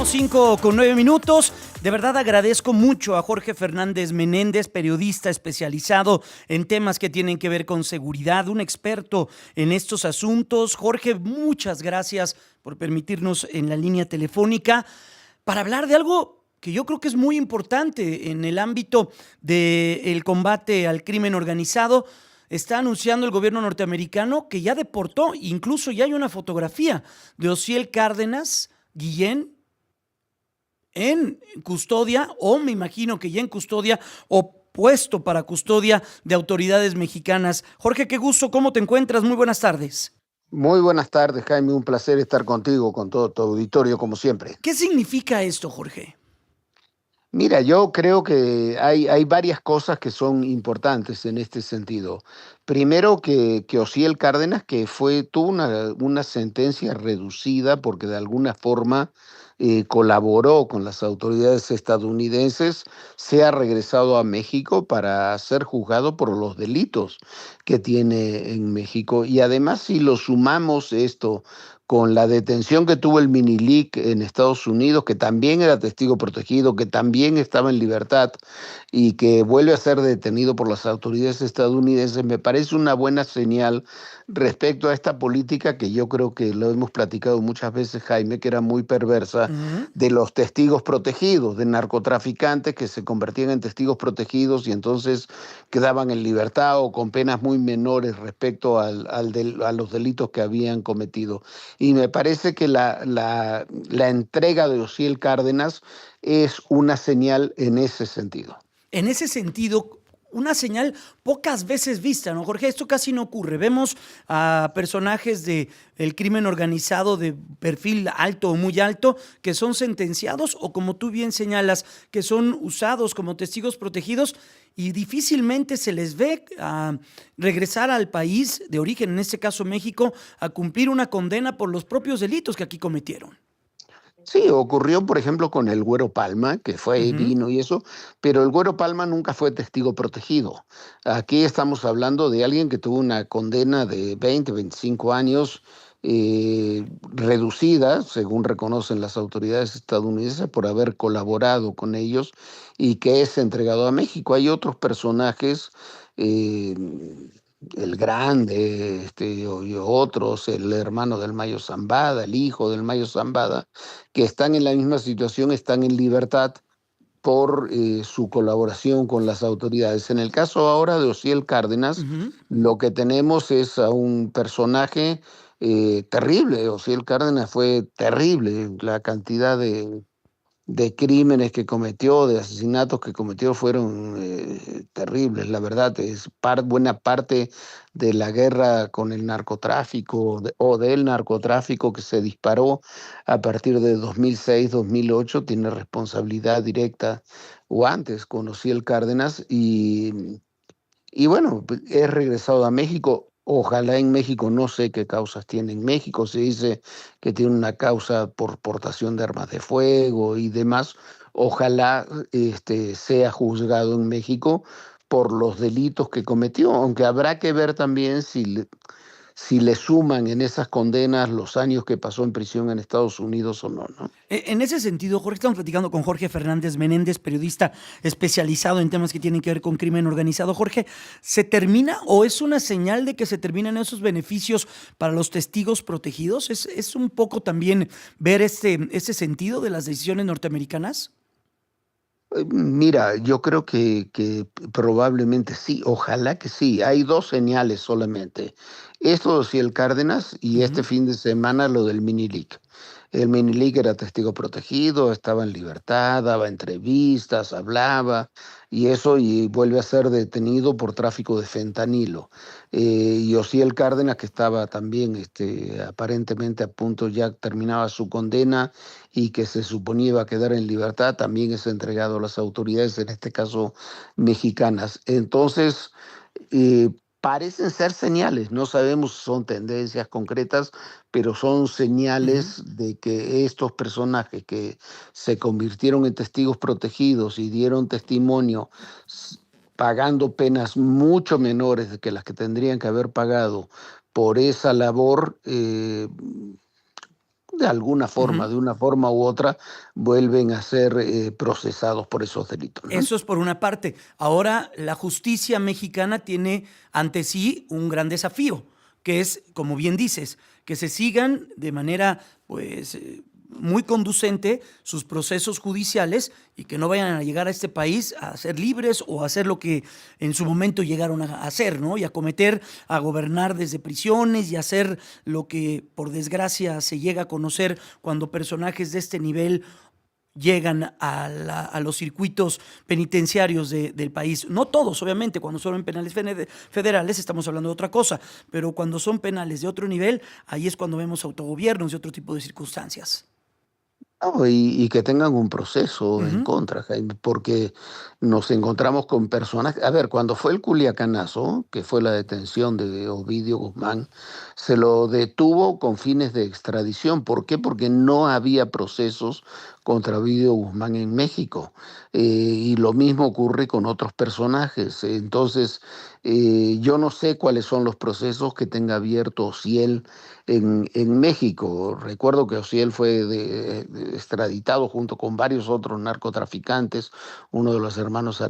Regresamos 5:09. De verdad agradezco mucho a Jorge Fernández Menéndez, periodista especializado en temas que tienen que ver con seguridad, un experto en estos asuntos. Jorge, muchas gracias por permitirnos en la línea telefónica para hablar de algo que yo creo que es muy importante en el ámbito del combate al crimen organizado. Está anunciando el gobierno norteamericano que ya deportó, incluso ya hay una fotografía de Osiel Cárdenas Guillén en custodia, o me imagino que ya en custodia, o puesto para custodia de autoridades mexicanas. Jorge, qué gusto, ¿cómo te encuentras? Muy buenas tardes. Muy buenas tardes, Jaime. Un placer estar contigo, con todo tu auditorio, como siempre. ¿Qué significa esto, Jorge? Mira, yo creo que hay varias cosas que son importantes en este sentido. Primero, que Osiel Cárdenas, que tuvo una sentencia reducida porque de alguna forma colaboró con las autoridades estadounidenses, sea regresado a México para ser juzgado por los delitos que tiene en México. Y además, si lo sumamos esto con la detención que tuvo el Minilic en Estados Unidos, que también era testigo protegido, que también estaba en libertad y que vuelve a ser detenido por las autoridades estadounidenses, me parece una buena señal respecto a esta política que yo creo que lo hemos platicado muchas veces, Jaime, que era muy perversa, Ujú. de los testigos protegidos, de narcotraficantes que se convertían en testigos protegidos y entonces quedaban en libertad o con penas muy menores respecto a los delitos que habían cometido. Y me parece que la entrega de Osiel Cárdenas es una señal en ese sentido. En ese sentido, una señal pocas veces vista, ¿no, Jorge? Esto casi no ocurre. Vemos a personajes del crimen organizado de perfil alto o muy alto que son sentenciados o, como tú bien señalas, que son usados como testigos protegidos y difícilmente se les ve regresar al país de origen, en este caso México, a cumplir una condena por los propios delitos que aquí cometieron. Sí, ocurrió, por ejemplo, con el Güero Palma, que fue, Ujú. vino y eso, pero el Güero Palma nunca fue testigo protegido. Aquí estamos hablando de alguien que tuvo una condena de 20, 25 años, reducida, según reconocen las autoridades estadounidenses, por haber colaborado con ellos y que es entregado a México. Hay otros personajes, eh, el Grande, y otros, el hermano del Mayo Zambada, el hijo del Mayo Zambada, que están en la misma situación, están en libertad por su colaboración con las autoridades. En el caso ahora de Osiel Cárdenas, Ujú. lo que tenemos es a un personaje terrible. Osiel Cárdenas fue terrible, la cantidad de crímenes que cometió, de asesinatos que cometió fueron terribles. La verdad, es buena parte de la guerra con el narcotráfico o del narcotráfico que se disparó a partir de 2006, 2008, tiene responsabilidad directa o antes conocí el Cárdenas y bueno, pues, he regresado a México. Ojalá en México, no sé qué causas tiene en México. Se dice que tiene una causa por portación de armas de fuego y demás. Ojalá sea juzgado en México por los delitos que cometió, aunque habrá que ver también si le suman en esas condenas los años que pasó en prisión en Estados Unidos o no, ¿no? En ese sentido, Jorge, estamos platicando con Jorge Fernández Menéndez, periodista especializado en temas que tienen que ver con crimen organizado. Jorge, ¿se termina o es una señal de que se terminan esos beneficios para los testigos protegidos? ¿Es un poco también ver ese sentido de las decisiones norteamericanas? Mira, yo creo que probablemente sí, ojalá que sí. Hay dos señales solamente. Esto sí, el Cárdenas y este Ujú. fin de semana lo del Minilic. El Minilic era testigo protegido, estaba en libertad, daba entrevistas, hablaba y eso y vuelve a ser detenido por tráfico de fentanilo. Y Osiel Cárdenas, que estaba también aparentemente a punto, ya terminaba su condena y que se suponía iba a quedar en libertad, también es entregado a las autoridades, en este caso mexicanas. Entonces, eh, parecen ser señales, no sabemos si son tendencias concretas, pero son Ujú. señales de que estos personajes que se convirtieron en testigos protegidos y dieron testimonio pagando penas mucho menores de que las que tendrían que haber pagado por esa labor, de alguna forma, Ujú. de una forma u otra, vuelven a ser procesados por esos delitos, ¿no? Eso es por una parte. Ahora, la justicia mexicana tiene ante sí un gran desafío, que es, como bien dices, que se sigan de manera, pues, muy conducente sus procesos judiciales y que no vayan a llegar a este país a ser libres o a hacer lo que en su momento llegaron a hacer, ¿no? Y a cometer, a gobernar desde prisiones y a hacer lo que, por desgracia, se llega a conocer cuando personajes de este nivel llegan a los circuitos penitenciarios del país. No todos, obviamente, cuando son en penales federales estamos hablando de otra cosa, pero cuando son penales de otro nivel, ahí es cuando vemos autogobiernos y otro tipo de circunstancias. No, y que tengan un proceso en Ujú. contra, Jaime, porque nos encontramos con personas. A ver, cuando fue el Culiacanazo, que fue la detención de Ovidio Guzmán, se lo detuvo con fines de extradición. ¿Por qué? Porque no había procesos contra Ovidio Guzmán en México. Y lo mismo ocurre con otros personajes. Entonces, yo no sé cuáles son los procesos que tenga abierto Ociel en México. Recuerdo que Ociel fue extraditado junto con varios otros narcotraficantes, uno de los hermanos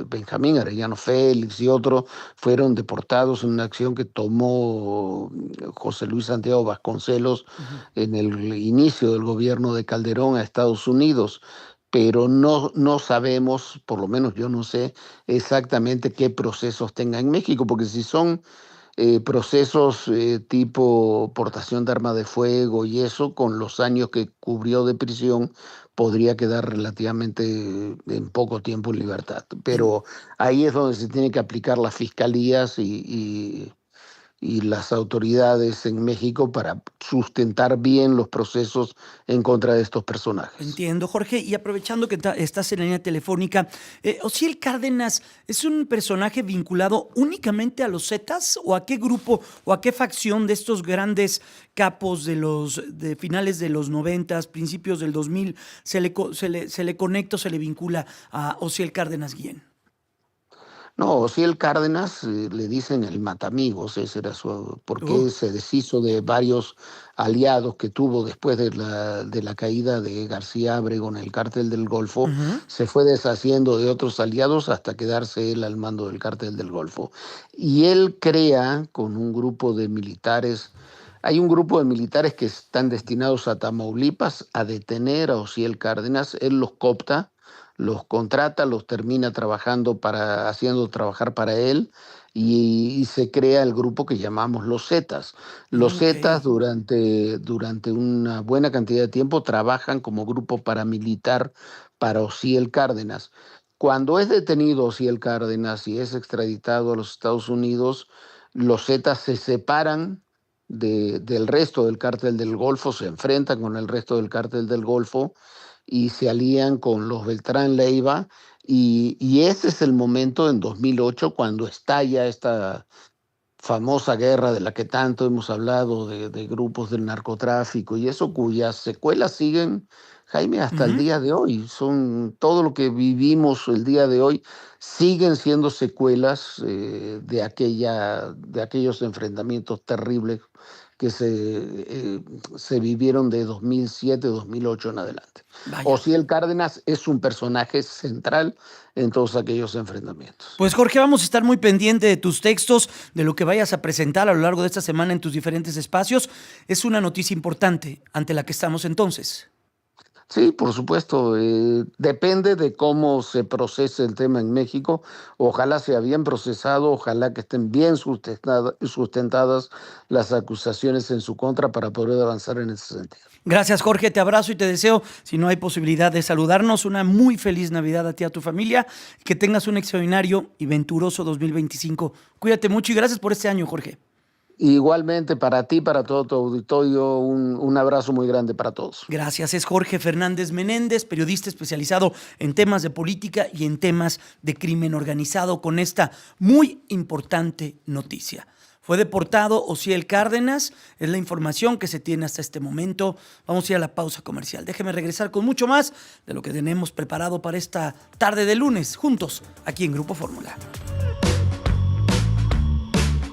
Benjamín Arellano Félix y otro, fueron deportados en una acción que tomó José Luis Santiago Vasconcelos Ujú. en el inicio del gobierno de Calderón a Estados Unidos. Pero no sabemos, por lo menos yo no sé exactamente qué procesos tenga en México, porque si son procesos tipo portación de arma de fuego y eso, con los años que cubrió de prisión, podría quedar relativamente en poco tiempo en libertad. En- Pero ahí es donde se tiene que aplicar las fiscalías y las autoridades en México para sustentar bien los procesos en contra de estos personajes. Entiendo, Jorge. Y aprovechando que estás en la línea telefónica, ¿Osiel Cárdenas es un personaje vinculado únicamente a los Zetas o a qué grupo o a qué facción de estos grandes capos de finales de los noventas, principios del 2000, se le conecta o se le vincula a Osiel Cárdenas Guillén? No, sí, el Cárdenas le dicen el matamigos, ese era su, Uh, porque se deshizo de varios aliados que tuvo después de la caída de García Abrego en el cártel del Golfo, Ujú. se fue deshaciendo de otros aliados hasta quedarse él al mando del cártel del Golfo. Y él crea con un grupo de militares, hay un grupo de militares que están destinados a Tamaulipas a detener a Osiel Cárdenas, él los coopta, los contrata, los termina trabajando haciendo trabajar para él y se crea el grupo que llamamos los Zetas. Los Ok. Zetas durante una buena cantidad de tiempo trabajan como grupo paramilitar para Osiel Cárdenas. Cuando es detenido Osiel Cárdenas y es extraditado a los Estados Unidos, los Zetas se separan del resto del cártel del Golfo, se enfrentan con el resto del cártel del Golfo y se alían con los Beltrán Leiva y ese es el momento en 2008 cuando estalla esta famosa guerra de la que tanto hemos hablado de grupos del narcotráfico y eso cuyas secuelas siguen, Jaime, hasta el Ujú. día de hoy. Son todo lo que vivimos el día de hoy siguen siendo secuelas de aquellos enfrentamientos terribles que se vivieron de 2007, 2008 en adelante. Vaya. Osiel Cárdenas es un personaje central en todos aquellos enfrentamientos. Pues Jorge, vamos a estar muy pendiente de tus textos, de lo que vayas a presentar a lo largo de esta semana en tus diferentes espacios. Es una noticia importante ante la que estamos entonces. Sí, por supuesto. Depende de cómo se procese el tema en México. Ojalá sea bien procesado, ojalá que estén bien sustentadas las acusaciones en su contra para poder avanzar en ese sentido. Gracias Jorge, te abrazo y te deseo, si no hay posibilidad de saludarnos, una muy feliz Navidad a ti y a tu familia. Que tengas un extraordinario y venturoso 2025. Cuídate mucho y gracias por este año, Jorge. Igualmente para ti, para todo tu auditorio, un abrazo muy grande para todos. Gracias. Es Jorge Fernández Menéndez, periodista especializado en temas de política y en temas de crimen organizado, con esta muy importante noticia. Fue deportado Osiel Cárdenas, es la información que se tiene hasta este momento. Vamos a ir a la pausa comercial. Déjeme regresar con mucho más de lo que tenemos preparado para esta tarde de lunes, juntos, aquí en Grupo Fórmula.